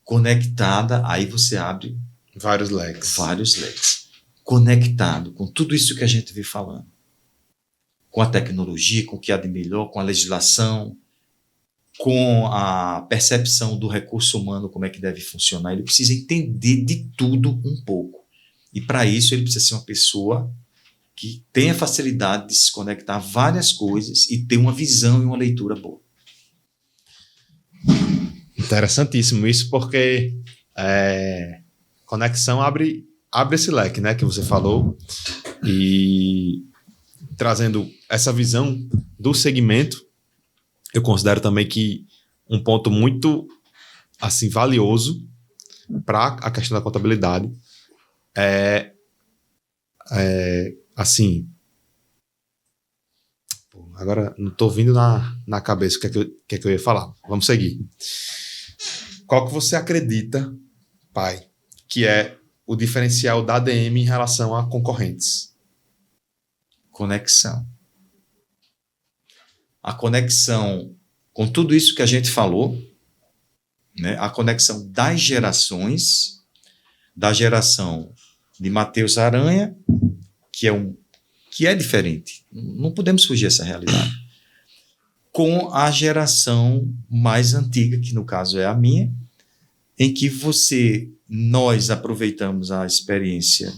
Conectada, aí você abre vários leques. Conectado com tudo isso que a gente vem falando. Com a tecnologia, com o que há de melhor, com a legislação, com a percepção do recurso humano, como é que deve funcionar. Ele precisa entender de tudo um pouco. E para isso ele precisa ser uma pessoa que tenha facilidade de se conectar a várias coisas e ter uma visão e uma leitura boa. Interessantíssimo isso, porque conexão abre esse leque, né, que você falou, e trazendo essa visão do segmento, eu considero também que um ponto muito assim valioso para a questão da contabilidade assim, agora não estou vindo na cabeça o que é que eu ia falar. Vamos seguir. Qual que você acredita, pai, que é o diferencial da ADM em relação a concorrentes? Conexão. A conexão com tudo isso que a gente falou, né? A conexão das gerações, da geração de Matheus Aranha, que é diferente. Não podemos fugir dessa realidade. Com a geração mais antiga, que no caso é a minha, em que nós aproveitamos a experiência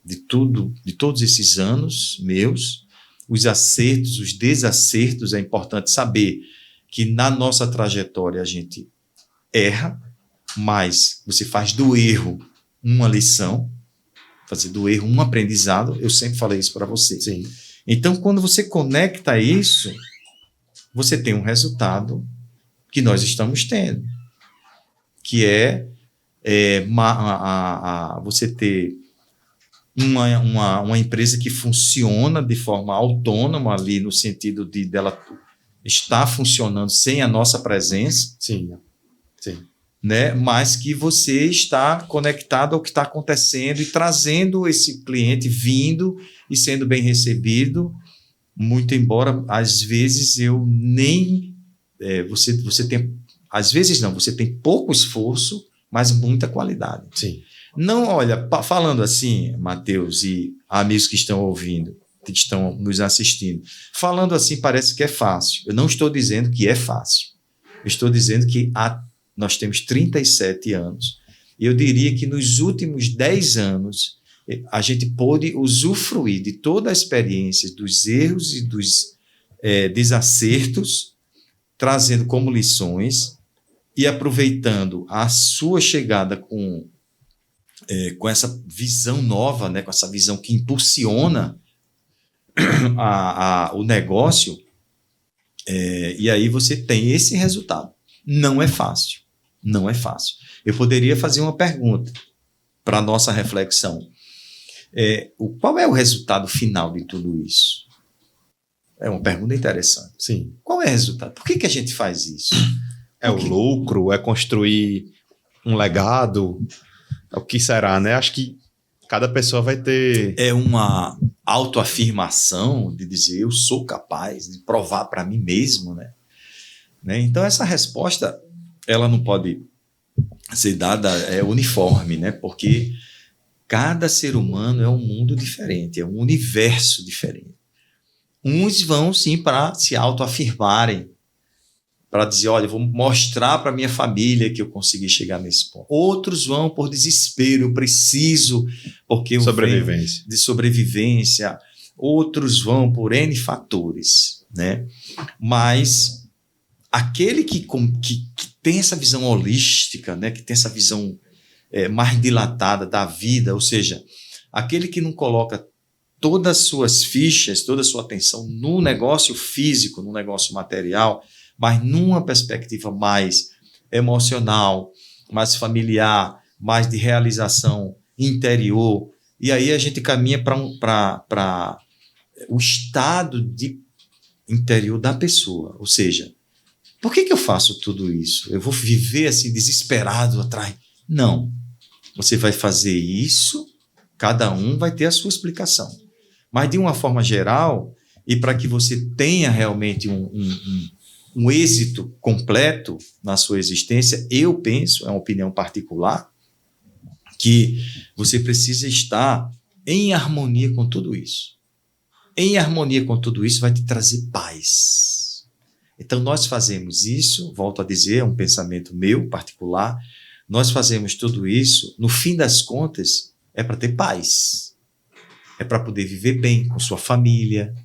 de todos esses anos meus, os acertos, os desacertos. É importante saber que na nossa trajetória a gente erra, mas você faz do erro uma lição, fazer do erro um aprendizado. Eu sempre falei isso para você. Sim. Então, quando você conecta isso, você tem um resultado que nós estamos tendo, que é você ter uma empresa que funciona de forma autônoma ali, no sentido dela estar funcionando sem a nossa presença. Sim. Né? Mas que você está conectado ao que está acontecendo e trazendo esse cliente vindo e sendo bem recebido, muito embora às vezes eu nem... você tem... Às vezes não, você tem pouco esforço, mas muita qualidade. Sim. Não, olha, falando assim, Matheus e amigos que estão ouvindo, que estão nos assistindo, falando assim parece que é fácil. Eu não estou dizendo que é fácil. Eu estou dizendo que nós temos 37 anos. E eu diria que nos últimos 10 anos a gente pôde usufruir de toda a experiência, dos erros e dos desacertos, trazendo como lições e aproveitando a sua chegada com essa visão nova, né, com essa visão que impulsiona o negócio, e aí você tem esse resultado. Não é fácil. Não é fácil. Eu poderia fazer uma pergunta para a nossa reflexão. Qual é o resultado final de tudo isso? É uma pergunta interessante. Sim. Qual é o resultado? Por que a gente faz isso? É o lucro? É construir um legado? O que será, né? Acho que cada pessoa vai ter... É uma autoafirmação de dizer eu sou capaz de provar para mim mesmo, né? Então, essa resposta ela não pode ser dada uniforme, né? Porque cada ser humano é um mundo diferente, é um universo diferente. Uns vão, sim, para se autoafirmarem, para dizer, olha, eu vou mostrar para minha família que eu consegui chegar nesse ponto. Outros vão por desespero, eu preciso, porque eu sobrevivência. De sobrevivência. Outros vão por N fatores, né? Mas aquele que tem essa visão holística, né? Que tem essa visão mais dilatada da vida, ou seja, aquele que não coloca todas as suas fichas, toda a sua atenção no negócio físico, no negócio material, mas numa perspectiva mais emocional, mais familiar, mais de realização interior. E aí a gente caminha para o estado de interior da pessoa. Ou seja, por que eu faço tudo isso? Eu vou viver assim desesperado atrás? Não. Você vai fazer isso, cada um vai ter a sua explicação. Mas de uma forma geral, e para que você tenha realmente um êxito completo na sua existência, eu penso, é uma opinião particular, que você precisa estar em harmonia com tudo isso. Em harmonia com tudo isso vai te trazer paz. Então nós fazemos isso, volto a dizer, é um pensamento meu particular, nós fazemos tudo isso, no fim das contas, é para ter paz. É para poder viver bem com sua família,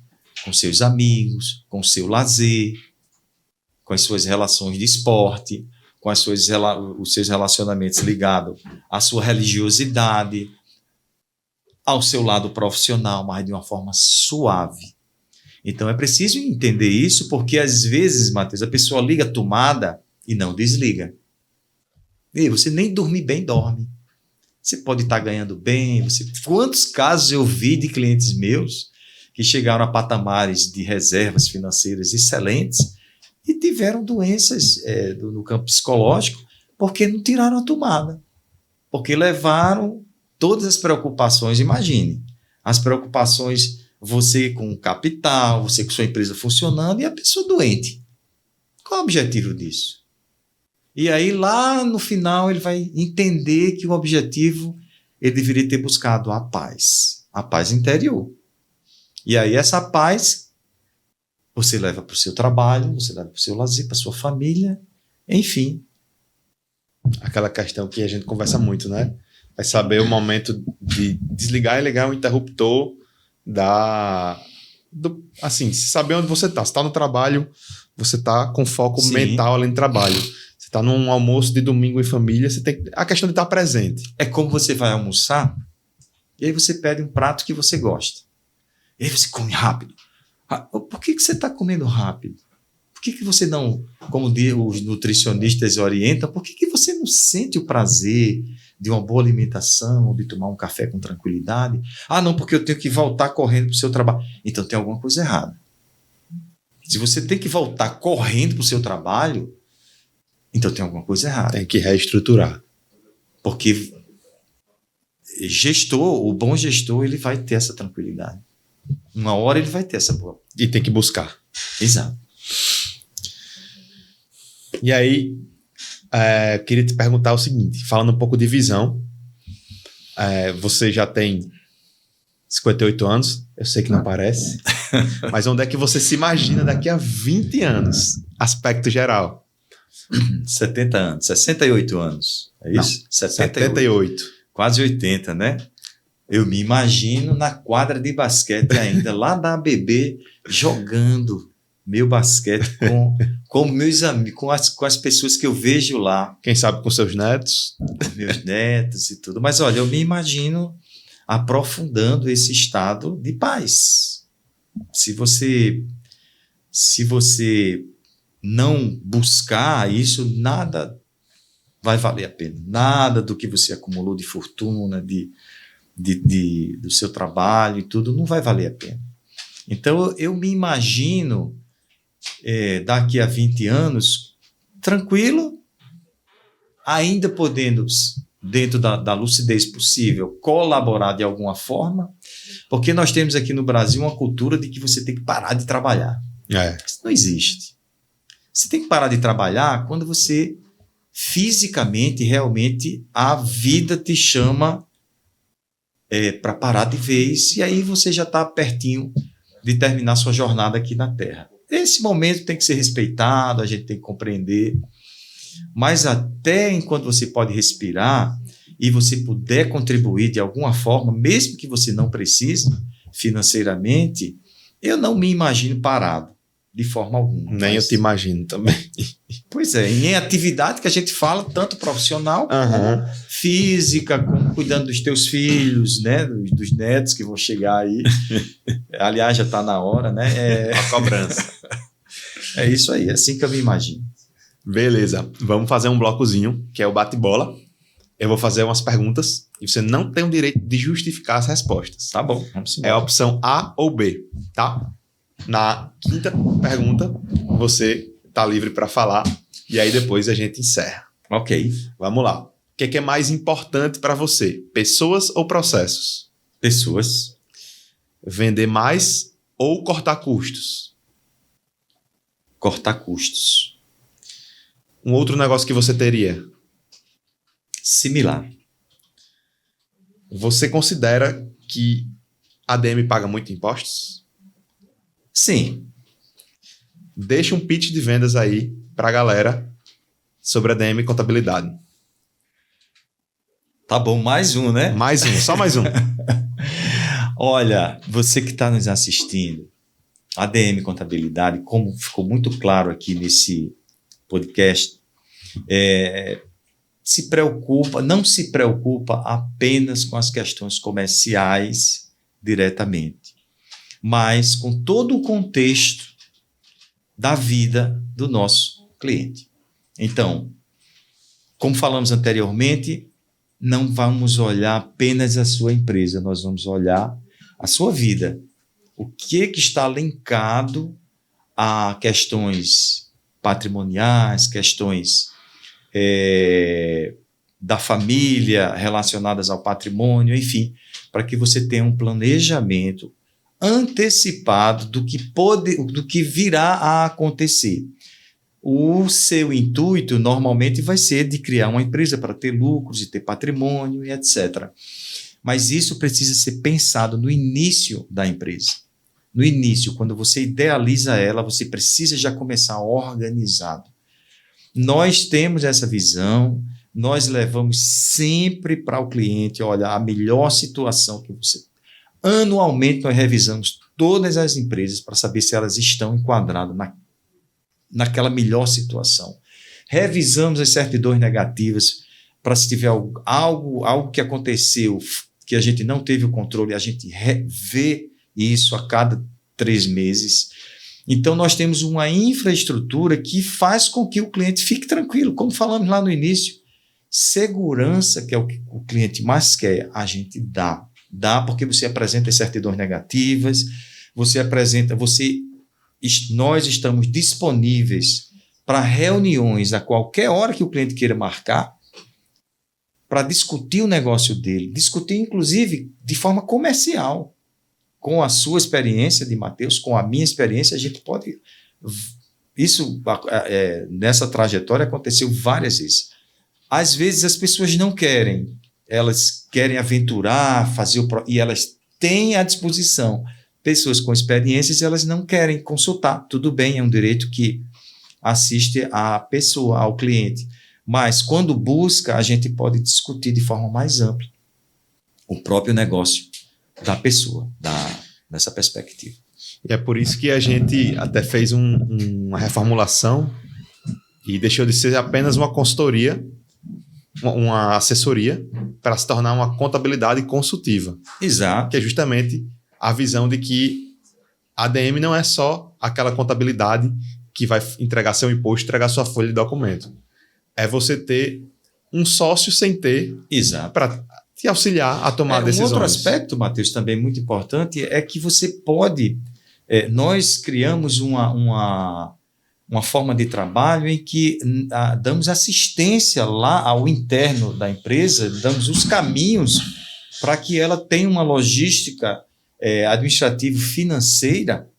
com seus amigos, com seu lazer, com as suas relações de esporte, com os seus relacionamentos ligados à sua religiosidade, ao seu lado profissional, mas de uma forma suave. Então é preciso entender isso, porque às vezes, Matheus, a pessoa liga a tomada e não desliga. E você nem dormir bem, dorme. Você pode estar ganhando bem. Quantos casos eu vi de clientes meus que chegaram a patamares de reservas financeiras excelentes e tiveram doenças no campo psicológico porque não tiraram a tomada. Porque levaram todas as preocupações, imagine, as preocupações, você com capital, você com sua empresa funcionando e a pessoa doente. Qual é o objetivo disso? E aí, lá no final, ele vai entender que o objetivo, ele deveria ter buscado a paz interior. E aí, essa paz, você leva para o seu trabalho, você leva para o seu lazer, para a sua família, enfim. Aquela questão que a gente conversa muito, né? Vai saber o momento de desligar e ligar o interruptor assim, saber onde você está. Você está no trabalho, você está com foco mental ali no trabalho. Você está num almoço de domingo em família, você tem a questão de estar presente. É como você vai almoçar e aí você pede um prato que você gosta. E aí você come rápido. Por que você está comendo rápido? Por que você não, como os nutricionistas orientam, por que você não sente o prazer de uma boa alimentação, de tomar um café com tranquilidade? Não, porque eu tenho que voltar correndo para o seu trabalho. Então tem alguma coisa errada. Se você tem que voltar correndo para o seu trabalho, então tem alguma coisa errada. Tem que reestruturar. Porque o bom gestor, ele vai ter essa tranquilidade. Uma hora ele vai ter essa boa. E tem que buscar. Exato. E aí, queria te perguntar o seguinte, falando um pouco de visão, você já tem 58 anos, eu sei que não parece, mas onde é que você se imagina daqui a 20 anos? Aspecto geral. 70 anos, 68 anos, é isso? Não, 78. Quase 80, né? Eu me imagino na quadra de basquete ainda, lá da ABB, jogando meu basquete com meus amigos, com as pessoas que eu vejo lá. Quem sabe com seus netos? Meus netos e tudo. Mas olha, eu me imagino aprofundando esse estado de paz. Se você não buscar isso, nada vai valer a pena. Nada do que você acumulou de fortuna, do seu trabalho e tudo, não vai valer a pena. Então, eu me imagino daqui a 20 anos, tranquilo, ainda podendo, dentro da lucidez possível, colaborar de alguma forma, porque nós temos aqui no Brasil uma cultura de que você tem que parar de trabalhar. Isso não existe. Você tem que parar de trabalhar quando você fisicamente, realmente, a vida te chama para parar de vez, e aí você já está pertinho de terminar sua jornada aqui na Terra. Esse momento tem que ser respeitado, a gente tem que compreender, mas até enquanto você pode respirar e você puder contribuir de alguma forma, mesmo que você não precise financeiramente, eu não me imagino parado. de forma alguma. Nem eu te imagino também. Pois é, em atividade que a gente fala, tanto profissional, como física, como cuidando dos teus filhos, né? Dos netos que vão chegar aí. Aliás, já está na hora, né? A cobrança. É isso aí, é assim que eu me imagino. Beleza, vamos fazer um blocozinho, que é o bate-bola. Eu vou fazer umas perguntas e você não tem o direito de justificar as respostas. Tá bom, vamos embora. É a opção A ou B, tá? Na quinta pergunta, você tá livre para falar e aí depois a gente encerra. Ok. Vamos lá. O que é mais importante para você? Pessoas ou processos? Pessoas. Vender mais ou cortar custos? Cortar custos. Um outro negócio que você teria? Similar. Você considera que a ADM paga muito impostos? Sim. Deixa um pitch de vendas aí para a galera sobre a ADM e contabilidade. Tá bom, mais um, né? Mais um, só mais um. Olha, você que está nos assistindo, ADM Contabilidade, como ficou muito claro aqui nesse podcast, não se preocupa apenas com as questões comerciais diretamente, mas com todo o contexto da vida do nosso cliente. Então, como falamos anteriormente, não vamos olhar apenas a sua empresa, nós vamos olhar a sua vida. O que está linkado a questões patrimoniais, questões da família relacionadas ao patrimônio, enfim, para que você tenha um planejamento antecipado do que virá a acontecer. O seu intuito normalmente vai ser de criar uma empresa para ter lucros e ter patrimônio e etc. Mas isso precisa ser pensado no início da empresa. No início, quando você idealiza ela, você precisa já começar organizado. Nós temos essa visão, nós levamos sempre para o cliente, olha, a melhor situação que você... Anualmente nós revisamos todas as empresas para saber se elas estão enquadradas naquela melhor situação. Revisamos as certidões negativas para se tiver algo que aconteceu, que a gente não teve o controle, a gente vê isso a cada 3 meses. Então, nós temos uma infraestrutura que faz com que o cliente fique tranquilo. Como falamos lá no início, segurança, que é o que o cliente mais quer, a gente dá. Dá porque você apresenta as certidões negativas, nós estamos disponíveis para reuniões a qualquer hora que o cliente queira marcar, para discutir o negócio dele, discutir inclusive de forma comercial, com a sua experiência de Matheus, com a minha experiência, a gente pode... Isso, nessa trajetória, aconteceu várias vezes. Às vezes as pessoas não querem, elas querem aventurar, e elas têm à disposição pessoas com experiências e elas não querem consultar. Tudo bem, é um direito que assiste à pessoa, ao cliente. Mas, quando busca, a gente pode discutir de forma mais ampla o próprio negócio da pessoa, nessa perspectiva. E é por isso que a gente até fez uma reformulação e deixou de ser apenas uma consultoria, uma assessoria, para se tornar uma contabilidade consultiva. Exato. Que é justamente a visão de que a ADM não é só aquela contabilidade que vai entregar seu imposto, entregar sua folha de documento. É você ter um sócio sem ter, para te auxiliar a tomar decisões. Um outro aspecto, Matheus, também muito importante, é que você pode... nós criamos uma forma de trabalho em que damos assistência lá ao interno da empresa, damos os caminhos para que ela tenha uma logística administrativa financeira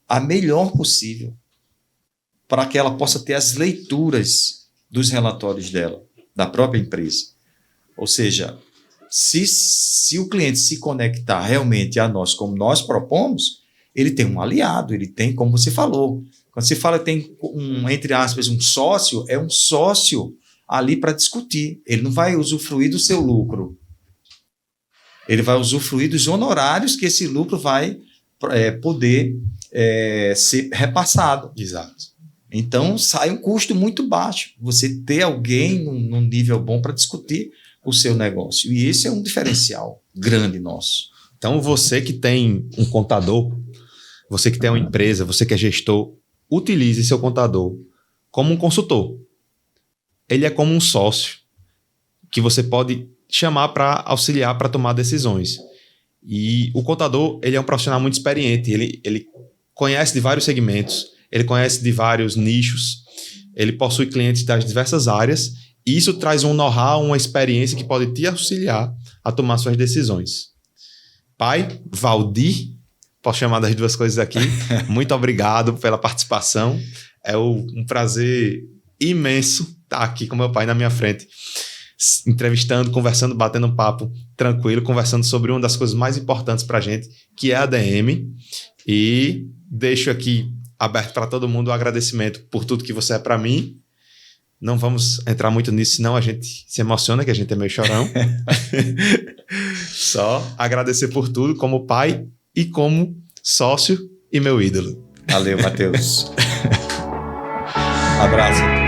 a melhor possível, para que ela possa ter as leituras dos relatórios dela, da própria empresa. Ou seja, se o cliente se conectar realmente a nós como nós propomos, ele tem um aliado, ele tem, como você falou, quando você fala tem entre aspas, um sócio, é um sócio ali para discutir. Ele não vai usufruir do seu lucro. Ele vai usufruir dos honorários que esse lucro vai poder ser repassado. Exato. Então, sai um custo muito baixo. Você ter alguém num nível bom para discutir o seu negócio. E esse é um diferencial grande nosso. Então, você que tem um contador, você que tem uma empresa, você que é gestor, utilize seu contador como um consultor. Ele é como um sócio que você pode chamar para auxiliar para tomar decisões. E o contador, ele é um profissional muito experiente, ele conhece de vários segmentos, ele conhece de vários nichos, ele possui clientes das diversas áreas, e isso traz um know-how, uma experiência que pode te auxiliar a tomar suas decisões. Pai, Valdir, posso chamar das duas coisas aqui, muito obrigado pela participação. É um prazer imenso estar aqui com meu pai na minha frente, entrevistando, conversando, batendo um papo tranquilo, conversando sobre uma das coisas mais importantes para a gente, que é a ADM. E deixo aqui aberto para todo mundo o agradecimento por tudo que você é para mim. Não vamos entrar muito nisso, senão a gente se emociona, que a gente é meio chorão. Só agradecer por tudo, como pai e como sócio e meu ídolo. Valeu, Matheus. Abraço.